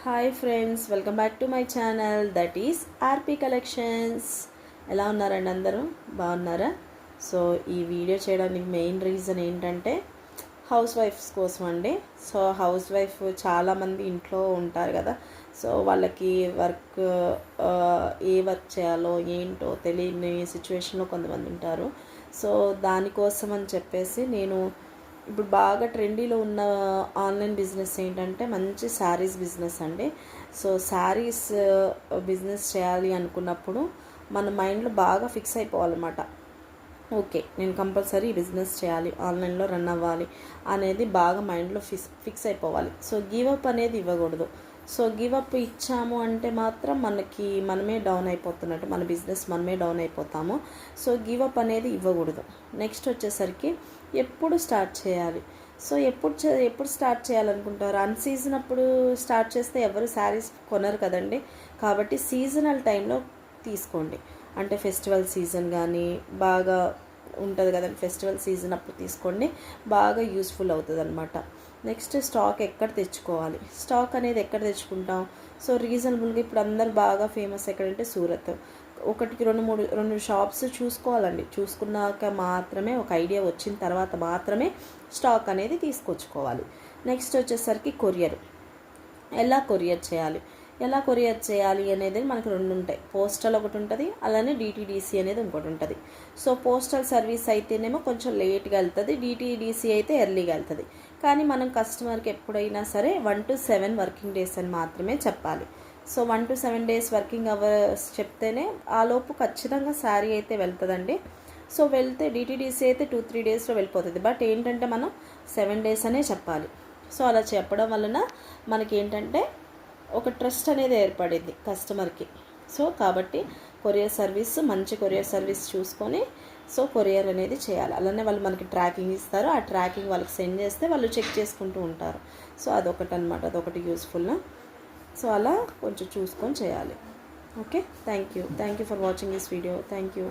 Hi friends, welcome back to my channel that is RP collections. ఎలా ఉన్నారండి? అందరూ బాగున్నారా? సో ఈ వీడియో చేయడానికి మెయిన్ రీజన్ ఏంటంటే హౌస్ వైఫ్స్ కోసం అండి. సో హౌస్ వైఫ్ చాలామంది ఇంట్లో ఉంటారు కదా. సో వాళ్ళకి వర్క్ ఏ వర్క్ చేయాలో ఏంటో తెలియని సిచ్యువేషన్లో కొంతమంది ఉంటారు. సో దానికోసం అని చెప్పేసి నేను ఇప్పుడు బాగా ట్రెండీలో ఉన్న ఆన్లైన్ బిజినెస్ ఏంటంటే మంచి శారీస్ బిజినెస్ అండి. సో శారీస్ బిజినెస్ చేయాలి అనుకున్నప్పుడు మన మైండ్లో బాగా ఫిక్స్ అయిపోవాలన్నమాట. ఓకే, నేను కంపల్సరీ బిజినెస్ చేయాలి, ఆన్లైన్లో రన్ అవ్వాలి అనేది బాగా మైండ్లో ఫిక్స్ అయిపోవాలి. సో గివ్ అప్ అనేది ఇవ్వకూడదు. సో గివ్ అప్ ఇచ్చాము అంటే మాత్రం మనమే డౌన్ అయిపోతున్నట్టు, మన బిజినెస్ మనమే డౌన్ అయిపోతాము. సో గివ్ అప్ అనేది ఇవ్వకూడదు. నెక్స్ట్ వచ్చేసరికి ఎప్పుడు స్టార్ట్ చేయాలి. సో ఎప్పుడు స్టార్ట్ చేయాలనుకుంటారు? అన్సీజన్ అప్పుడు స్టార్ట్ చేస్తే ఎవరు శారీస్ కొనరు కదండి. కాబట్టి సీజనల్ టైంలో తీసుకోండి. అంటే ఫెస్టివల్ సీజన్ కానీ బాగా ఉంటుంది కదండి, ఫెస్టివల్ సీజన్ అప్పుడు తీసుకోండి, బాగా యూస్ఫుల్ అవుతుంది అనమాట. నెక్స్ట్ స్టాక్ ఎక్కడ తెచ్చుకోవాలి. స్టాక్ అనేది ఎక్కడ తెచ్చుకుంటాం? సో రీజనబుల్గా ఇప్పుడు అందరు బాగా ఫేమస్ ఎక్కడంటే సూరత్. ఒకటికి రెండు షాప్స్ చూసుకోవాలండి. చూసుకున్నాక మాత్రమే ఒక ఐడియా వచ్చిన తర్వాత మాత్రమే స్టాక్ అనేది తీసుకొచ్చుకోవాలి. నెక్స్ట్ వచ్చేసరికి కొరియర్. ఎలా కొరియర్ చేయాలి అనేది మనకు రెండు ఉంటాయి. పోస్టల్ ఒకటి ఉంటుంది, అలానే డిటీడీసీ అనేది ఇంకోటి ఉంటుంది. సో పోస్టల్ సర్వీస్ అయితేనేమో కొంచెం లేట్గా వెళ్తుంది, డిటీడీసీ అయితే ఎర్లీగా వెళ్తుంది. కానీ మనం కస్టమర్కి ఎప్పుడైనా సరే 1 to 7 వర్కింగ్ డేస్ అని మాత్రమే చెప్పాలి. So 1 to 7 days working hours చెప్తేనే ఆలోపు ఖచ్చితంగా శారీ అయితే వెళ్తుందండి. సో వెళ్తే డిటీడీసీ అయితే 2-3 డేస్లో వెళ్ళిపోతుంది. బట్ ఏంటంటే మనం 7 డేస్ అనే చెప్పాలి. సో అలా చెప్పడం వలన మనకి ఏంటంటే ఒక ట్రస్ట్ అనేది ఏర్పడింది కస్టమర్కి. సో కాబట్టి మంచి కొరియర్ సర్వీస్ చూసుకొని సో కొరియర్ అనేది చేయాలి. అలానే వాళ్ళు మనకి ట్రాకింగ్ ఇస్తారు. ఆ ట్రాకింగ్ వాళ్ళకి సెండ్ చేస్తే వాళ్ళు చెక్ చేసుకుంటూ ఉంటారు. సో అదొకటి అనమాట, అదొకటి యూస్ఫుల్. సో అలా కొంచెం చూసుకొని చేయాలి. Okay, thank you for watching this video. Thank you.